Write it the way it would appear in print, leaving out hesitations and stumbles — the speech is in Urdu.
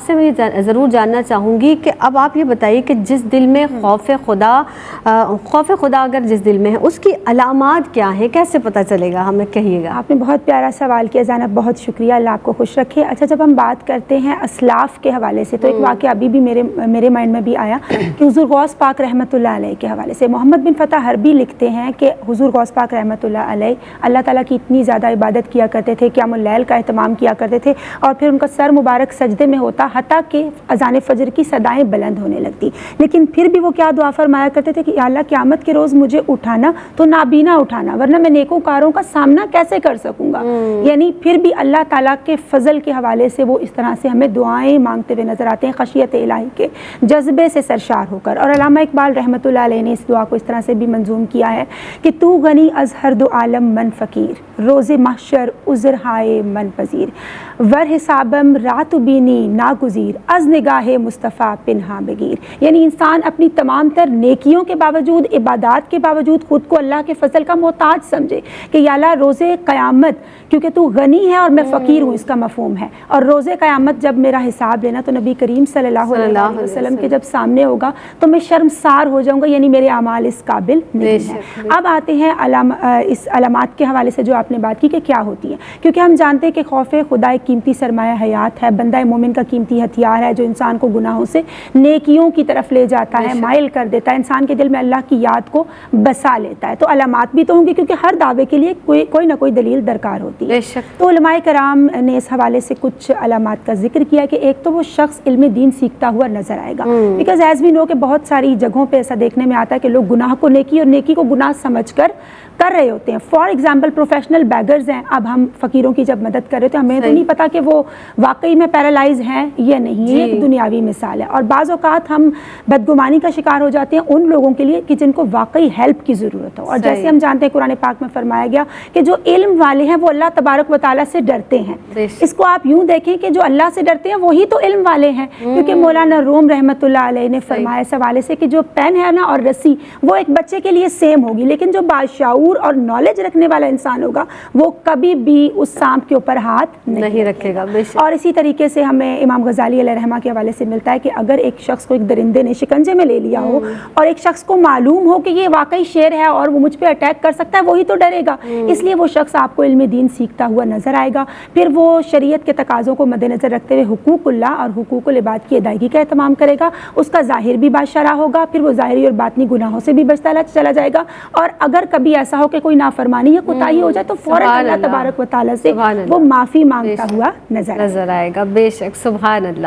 سے میں یہ ضرور جاننا چاہوں گی کہ اب آپ یہ بتائیے کہ جس دل میں خوف خدا اگر جس دل میں ہے اس کی علامات کیا ہیں، کیسے پتہ چلے گا، ہمیں کہیے گا۔ آپ نے بہت پیارا سوال کیا زینب، بہت شکریہ، اللہ آپ کو خوش رکھے۔ اچھا، جب ہم بات کرتے ہیں اسلاف کے حوالے سے تو ایک واقعہ ابھی بھی میرے مائنڈ میں بھی آیا کہ حضور غوث پاک رحمۃ اللہ علیہ کے حوالے سے محمد بن فتح حربی لکھتے ہیں کہ حضور غوث پاک رحمۃ اللہ علیہ اللہ تعالیٰ کی اتنی زیادہ عبادت کیا کرتے تھے، قیام اللیل کا اہتمام کیا کرتے تھے، اور پھر ان کا سر مبارک سجدے میں ہوتا حتیٰ کہ اذان فجر کی صدائیں بلند ہونے لگتی، لیکن پھر بھی وہ کیا دعا فرمایا کرتے تھے کہ یا اللہ قیامت کے روز مجھے اٹھانا تو نابینا اٹھانا، ورنہ میں نیکوکاروں کا سامنا کیسے کر سکوں گا۔ یعنی پھر بھی اللہ تعالیٰ کے فضل کے حوالے سے وہ اس طرح سے ہمیں دعائیں مانگتے ہوئے نظر آتے ہیں، خشیت الہی کے جذبے سے سرشار ہو کر۔ اور علامہ اقبال رحمۃ اللہ علیہ نے اس دعا کو اس طرح سے بھی منظوم کیا ہے کہ تو غنی از ہر دو عالم من فقیر، روز محشر عذر ہائے من پذیر، ور حسابم رات بینی ناگزیر، از نگاہ مصطفیٰ پنہا بگیر۔ یعنی انسان اپنی تمام تر نیکیوں کے باوجود، عبادات کے باوجود خود کو اللہ کے فضل کا محتاج سمجھے کہ یا اللہ روز قیامت، کیونکہ تو غنی ہے اور میں فقیر ہوں، اس کا مفہوم ہے، اور روز قیامت جب میرا حساب لینا تو نبی کریم صلی اللہ علیہ وسلم کے جب سامنے ہوگا تو میں شرمسار ہو جاؤں گا، یعنی میرے اعمال اس قابل نہیں ہے۔ اب آتے ہیں اس علامات کے حوالے سے جو آپ نے بات کی کہ کیا ہوتی ہیں، کیونکہ ہم جانتے ہیں کہ خوف خدا ایک قیمتی سرمایہ حیات ہے، بندہ مومن کا قیمتی ہتھیار ہے جو انسان کو گناہوں سے نیکیوں کی طرف لے جاتا ہے، مائل کر دیتا ہے، انسان کے دل میں اللہ کی یاد کو بسا لیتا ہے۔ تو علامات بھی تو ہوں گی کیونکہ ہر دعوے کے لیے کوئی نہ کوئی دلیل درکار ہوتی ہے۔ تو علماء کرام نے اس حوالے سے کچھ علامات کا ذکر کیا کہ ایک تو وہ شخص علم دین سیکھتا ہوا نظر آئے گا، بیکاز ایز وی نو کہ بہت ساری جگہوں پہ ایسا دیکھنے میں آتا ہے کہ لوگ گناہ کو نیکی اور نیکی کو گناہ سمجھ کر رہے ہوتے ہیں۔ فار ایگزامپل پروفیشنل بیگرز ہیں، اب ہم فقیروں کی جب مدد کر رہے تھے ہمیں تو نہیں پتا کہ وہ واقعی میں پیرالائز ہیں یا نہیں، یہ ایک دنیاوی مثال ہے۔ اور بعض اوقات ہم بدگمانی کا شکار ہو جاتے ہیں ان لوگوں کے لیے کہ جن کو واقعی ہیلپ کی ضرورت ہو، اور جیسے ہم جانتے ہیں قرآن پاک میں فرمایا گیا کہ جو علم والے ہیں وہ اللہ تبارک و تعالیٰ سے ڈرتے ہیں۔ اس کو آپ یوں دیکھیں کہ جو اللہ سے ڈرتے ہیں وہی تو علم والے ہیں، کیونکہ مولانا روم رحمۃ اللہ علیہ نے فرمایا اس حوالے سے کہ جو پین ہے نا اور رسی وہ ایک بچے کے لیے سیم ہوگی، لیکن جو باشعور اور نالج رکھنے والا انسان ہوگا وہ کبھی بھی اس سانپ کے اوپر ہاتھ نہیں رکھے گا۔ اور اسی طریقے سے ہمیں امام غزالی علیہ رحمہ کے حوالے سے ملتا ہے کہ اگر ایک شخص کو ایک درندے نے شکنجے میں لے لیا ہو اور ایک شخص کو معلوم ہو کہ یہ واقعی شیر ہے اور وہ مجھ پہ اٹیک کر سکتا ہے، وہی تو ڈرے گا۔ اس لیے وہ شخص آپ کو علم دین سیکھتا ہوا نظر آئے گا، پھر وہ شریعت کے تقاضوں کو مد نظر رکھتے ہوئے حقوق اللہ اور حقوق العباد کی ادائیگی کا اہتمام کرے گا، اس کا ظاہر بھی باشرح ہوگا، پھر وہ ظاہری اور باطنی گناہوں سے بھی بچتا چلا جائے گا، اور اگر کبھی ایسا ہو کہ کوئی نافرمانی یا کوتاہی ہو جائے تو فوراً اللہ تبارک و تعالیٰ سے وہ معافی مانگتا ہوا نظر آئے گا۔ بے شک، سبحان اللہ۔